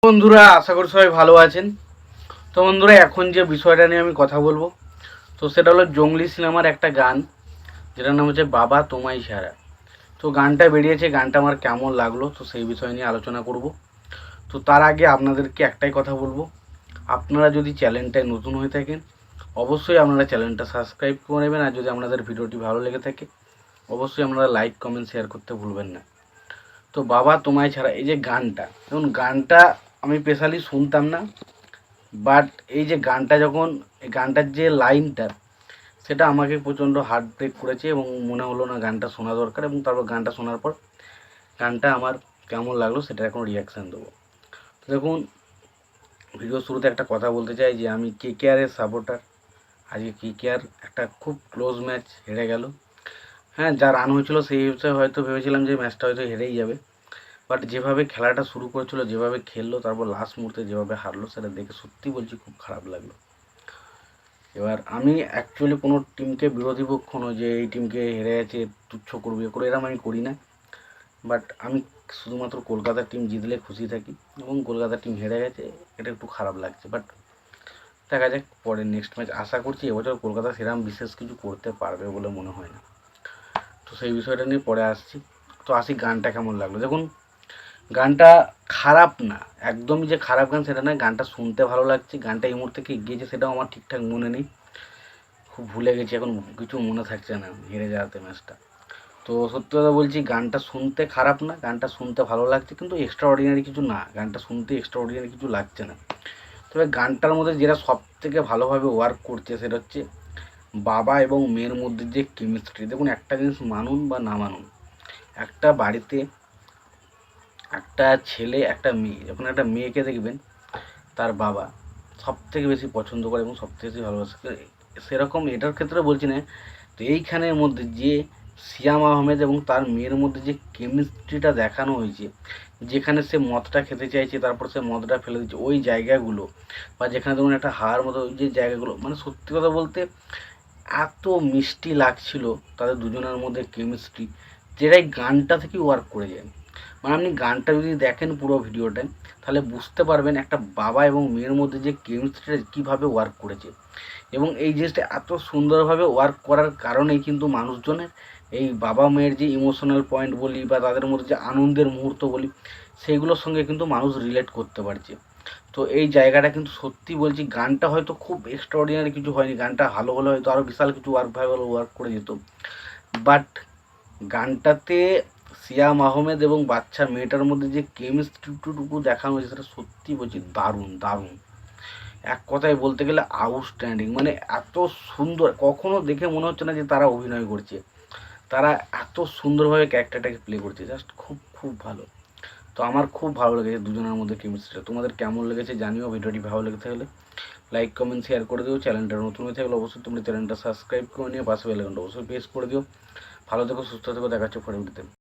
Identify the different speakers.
Speaker 1: বন্ধুরা, আশা করি সবাই ভালো আছেন। তো বন্ধুরা, এখন যে বিষয়টা নিয়ে আমি কথা বলবো, তো সেটা হলো জঙ্গলি সিনেমার একটা গান, যেটার নাম হচ্ছে বাবা তোমায় ছাড়া। তো গানটা বেরিয়েছে, গানটা আমার কেমন লাগলো তো সেই বিষয় নিয়ে আলোচনা করব। তো তার আগে আপনাদেরকে একটাই কথা বলবো, আপনারা যদি চ্যানেলটায় নতুন হয়ে থাকেন অবশ্যই আপনারা চ্যানেলটা সাবস্ক্রাইব করে নেবেন। আর যদি আপনাদের ভিডিওটি ভালো লেগে থাকে অবশ্যই আপনারা লাইক কমেন্ট শেয়ার করতে ভুলবেন না। তো বাবা তোমায় ছাড়া এই যে গানটা, দেখুন গানটা আমি স্পেশালি শুনতাম না, বাট এই যে গানটা যখন এই গানটার যে লাইনটা সেটা আমাকে প্রচণ্ড হার্ট ব্রেক করেছে এবং মনে হলো না গানটা শোনা দরকার। এবং তারপর গানটা শোনার পর গানটা আমার কেমন লাগলো সেটা এখন রিয়াকশান দেবো। তো দেখুন, ভিডিও শুরুতে একটা কথা বলতে চাই যে আমি কেকেআরের সাপোর্টার। আজকে কেকেআর একটা খুব ক্লোজ ম্যাচ হেরে গেল। হ্যাঁ, যা রান হয়েছিল সেই হিসেবে হয়তো ভেবেছিলাম যে ম্যাচটা হয়তো হেরেই যাবে, বাট যেভাবে খেলাটা শুরু করেছিল, যেভাবে খেললো, তারপর লাস্ট মুহূর্তে যেভাবে হারলো, সেটা দেখে সত্যি বলছি খুব খারাপ লাগলো। এবার আমি অ্যাকচুয়ালি কোনো টিমকে বিরোধী পক্ষ নয় যে এই টিমকে হেরে গেছে তুচ্ছ করবো করে, এরকম আমি করি না। বাট আমি শুধুমাত্র কলকাতার টিম জিতলে খুশি থাকি এবং কলকাতার টিম হেরে গেছে এটা একটু খারাপ লাগছে। বাট দেখা যাক পরে নেক্সট ম্যাচ, আশা করছি এবছর কলকাতা সেরকম বিশেষ কিছু করতে পারবে বলে মনে হয় না। তো সেই বিষয়টা নিয়ে পরে আসছি। তো আসি গানটা কেমন লাগলো। দেখুন, গানটা খারাপ না, একদমই যে খারাপ গান সেটা নয়, গানটা শুনতে ভালো লাগছে। গানটা এই মুহূর্তে কি গিয়েছে সেটাও আমার ঠিকঠাক মনে নেই, খুব ভুলে গেছি, এখন কিছু মনে থাকছে না হেরে যাওয়াতে ম্যাচটা। তো সত্যি কথা বলছি, গানটা শুনতে খারাপ না, গানটা শুনতে ভালো লাগছে, কিন্তু এক্সট্রা অর্ডিনারি কিছু না, গানটা শুনতে এক্সট্রা অর্ডিনারি কিছু লাগছে না। তবে গানটার মধ্যে যেটা সব থেকে ভালোভাবে ওয়ার্ক করছে সেটা হচ্ছে বাবা এবং মেয়ের মধ্যে যে কেমিস্ট্রি। দেখুন, একটা জিনিস মানুন বা না মানুন, একটা বাড়িতে একটা ছেলে একটা মেয়ে, যখন একটা মেয়েকে দেখবেন তার বাবা সব থেকে বেশি পছন্দ করে এবং সব থেকে বেশি ভালোবাসে, সেরকম এটার ক্ষেত্রে বলছি না। তো এইখানের মধ্যে যে সিয়াম আহমেদ এবং তার মেয়ের মধ্যে যে কেমিস্ট্রিটা দেখানো হয়েছে, যেখানে সে মদটা খেতে চাইছে তারপর সে মদটা ফেলে দিচ্ছে, ওই জায়গাগুলো, বা যেখানে ধরুন একটা হার মতো ওই যে জায়গাগুলো, মানে সত্যি কথা বলতে এত মিষ্টি লাগছিল তাদের দুজনের মধ্যে কেমিস্ট্রি, যেটাই গানটা থেকে ওয়ার্ক করে যায়। মানে আপনি গানটা যদি দেখেন পুরো ভিডিওটা, তাহলে বুঝতে পারবেন একটা বাবা এবং মেয়ের মধ্যে যে কেমিস্ট্রিটা কীভাবে ওয়ার্ক করেছে। এবং এই জিনিসটা এত সুন্দরভাবে ওয়ার্ক করার কারণেই কিন্তু মানুষজনের এই বাবা মেয়ের যে ইমোশনাল পয়েন্ট বলি বা তাদের মধ্যে যে আনন্দের মুহূর্ত বলি, সেইগুলোর সঙ্গে কিন্তু মানুষ রিলেট করতে পারছে। তো এই জায়গাটা কিন্তু সত্যি বলছি, গানটা হয়তো খুব এক্সট্রাঅর্ডিনারি কিছু হয়নি, গানটা ভালো হলে হয়তো আরও বিশাল কিছু ওয়ার্ক করে যেত। বাট গানটাতে সিয়াম আহমেদ এবং বাচ্চা মেয়েটার মধ্যে যে কেমিস্ট্রিটুকু দেখানো হয়েছে সেটা সত্যি বলছি দারুণ দারুণ, এক কথায় বলতে গেলে আউটস্ট্যান্ডিং। মানে এত সুন্দর, কখনো দেখে মনে হচ্ছে না যে তারা অভিনয় করছে, তারা এত সুন্দরভাবে ক্যারেক্টারটাকে প্লে করছে, জাস্ট খুব খুব ভালো। তো আমার খুব ভালো লেগেছে দুজনের মধ্যে কেমিস্ট্রিটা। তোমাদের কেমন লেগেছে জানিও। ভিডিওটি ভালো লেগে থাকলে লাইক কমেন্ট শেয়ার করে দিও। চ্যানেলটা নতুন হয়ে থাকলে অবশ্যই তোমরা চ্যানেলটা সাবস্ক্রাইব করে নিও, পাশে বেল আইকনটা অবশ্যই প্রেস করে দিও। ভালো থেকো, সুস্থ থেকো, দেখা হচ্ছে পরের ভিডিওতে।